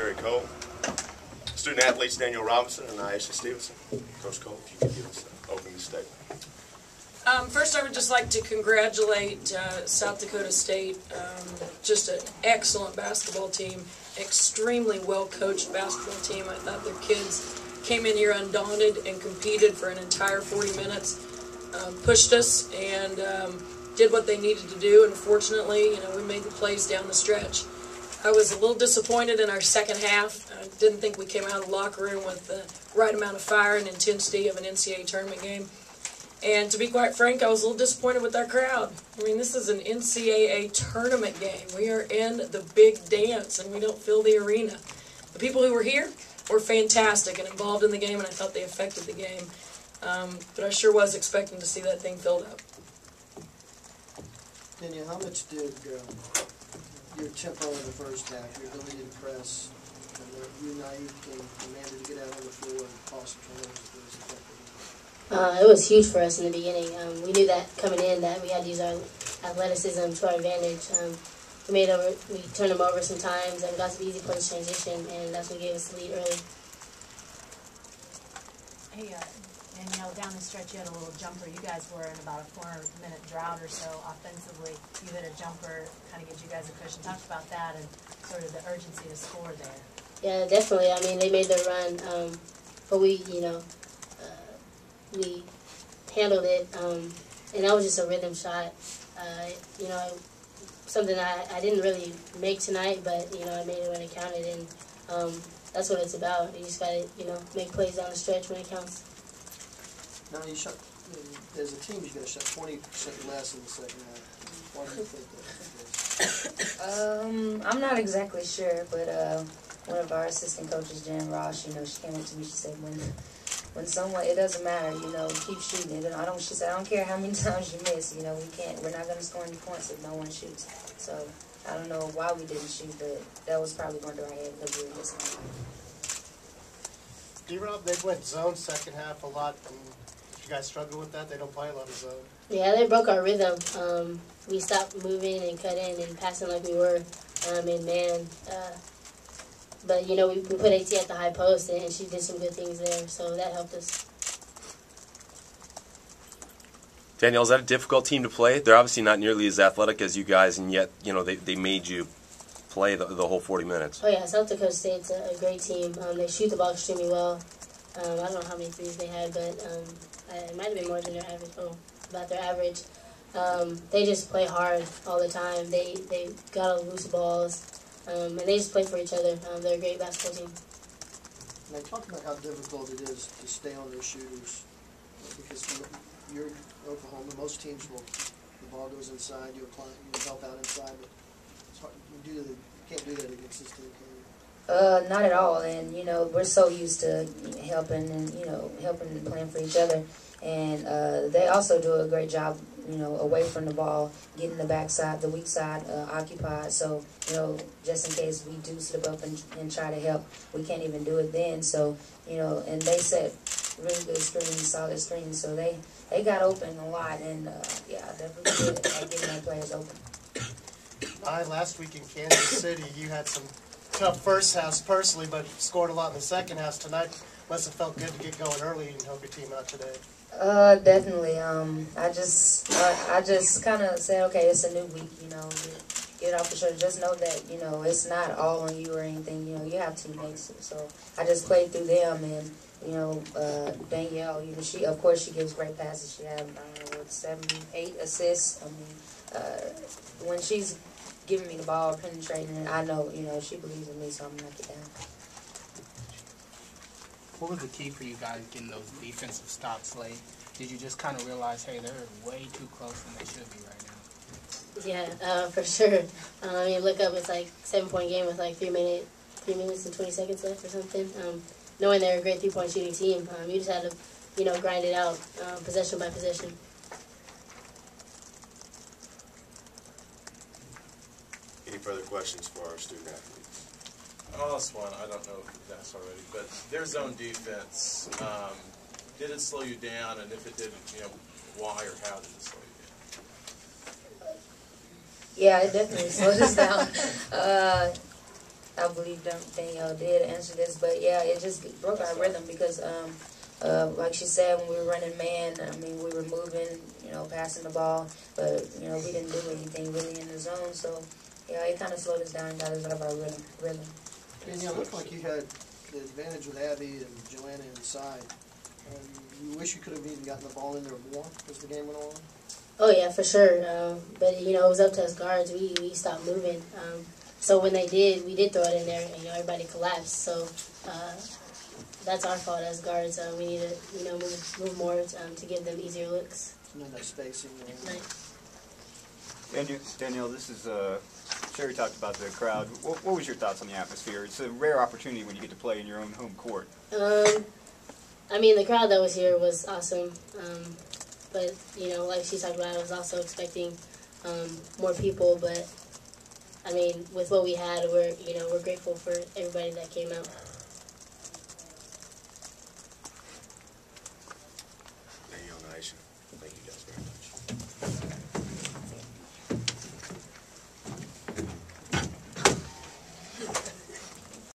Jerry Cole. Student athletes Daniel Robinson and Aisha Stevenson. Coach Cole, if you could give us an opening statement. First, I would just like to congratulate South Dakota State. Just an excellent basketball team, extremely well-coached basketball team. I thought their kids came in here undaunted and competed for an entire 40 minutes, pushed us, and did what they needed to do. And fortunately, we made the plays down the stretch. I was a little disappointed in our second half. I didn't think we came out of the locker room with the right amount of fire and intensity of an NCAA tournament game. And to be quite frank, I was a little disappointed with our crowd. I mean, this is an NCAA tournament game. We are in the big dance, and we don't fill the arena. The people who were here were fantastic and involved in the game, and I thought they affected the game. But I sure was expecting to see that thing filled up. Daniel, how much did your tempo in the first half, your ability to press, and you demanded to get out on the floor and cause some turnovers was effective? It was huge for us in the beginning. We knew that coming in that we had to use our athleticism to our advantage. We turned them over sometimes and got some easy points transition, and that's what gave us the lead early. Hey, Danielle, down the stretch you had a little jumper. You guys were in about a 4-minute drought or so offensively. You hit a jumper, kind of gives you guys a cushion. Talk about that and sort of the urgency to score there. Yeah, definitely. I mean, they made their run, but we handled it, and that was just a rhythm shot. Something I didn't really make tonight, but I made it when it counted, and that's what it's about. You just gotta make plays down the stretch when it counts. Now you shot. As a team, you got to shot 20% less in the second half. Why do you think that is? I'm not exactly sure, but one of our assistant coaches, Jan Ross, she came up to me. She said, when someone, it doesn't matter, keep shooting it. She said, I don't care how many times you miss, we're not going to score any points if no one shoots. So I don't know why we didn't shoot, but that was probably going through our head because we were missing. D-Rob, they went zone second half a lot. And you guys struggle with that? They don't play a lot of zone. Yeah, they broke our rhythm. We stopped moving and cutting and passing like we were in man. But, we put AT at the high post, and she did some good things there, so that helped us. Danielle, is that a difficult team to play? They're obviously not nearly as athletic as you guys, and yet, they made you play the whole 40 minutes. Oh, yeah, South Dakota State's a great team. They shoot the ball extremely well. I don't know how many threes they had, but it might have been more than their average. Oh, about their average. They just play hard all the time. They got all the loose balls. And they just play for each other. They're a great basketball team. And they talk about how difficult it is to stay on their shooters. Because you're Oklahoma, most teams the ball goes inside, you help out inside, but it's hard, you can't do that against this team, can you? Not at all. And, we're so used to helping and, helping and playing for each other. And they also do a great job, away from the ball, getting the backside, the weak side occupied. So, just in case we do slip up and try to help, we can't even do it then. So, and they set really good screens, solid screens. So they got open a lot. And, yeah, definitely good at getting our players open. Last week in Kansas City, you had some tough first halves personally, but scored a lot in the second half. Tonight must have felt good to get going early and help your team out today. Definitely. I just kind of said, okay, it's a new week, get it off the shoulder. Just know that, it's not all on you or anything. You have teammates. So I just played through them, and, Danielle, she, of course, she gives great passes. She had, 7, 8 assists. I mean, when she's giving me the ball, penetrating, and I know, she believes in me, so I'm going to knock it down. What was the key for you guys getting those defensive stops late? Did you just kind of realize, hey, they're way too close than they should be right now? Yeah, for sure. Look up, it's like 7-point game with like 3 minutes and 20 seconds left or something. Knowing they're a great 3-point shooting team, you just had to, grind it out, possession by possession. Any further questions for our student athletes? I'll ask one. I don't know if you've asked already, but their zone defense, did it slow you down? And if it didn't, why or how did it slow you down? Yeah, it definitely slowed us down. I believe Danielle did answer this, but yeah, it just broke our rhythm because, like she said, when we were running man, I mean, we were moving, passing the ball, but, we didn't do anything really in the zone, so, yeah, it kind of slowed us down and got us out of our rhythm. Danielle, it looked like you had the advantage with Abby and Joanna inside. You wish you could have even gotten the ball in there more as the game went on? Oh yeah, for sure. But it was up to us guards. We stopped moving. So when they did, we did throw it in there, and everybody collapsed. So that's our fault as guards. We need to move more to give them easier looks. And then that spacing. Right. Danielle, this is Sherry talked about the crowd. What was your thoughts on the atmosphere? It's a rare opportunity when you get to play in your own home court. I mean, the crowd that was here was awesome. But, like she talked about, I was also expecting more people. But, I mean, with what we had, we're grateful for everybody that came out.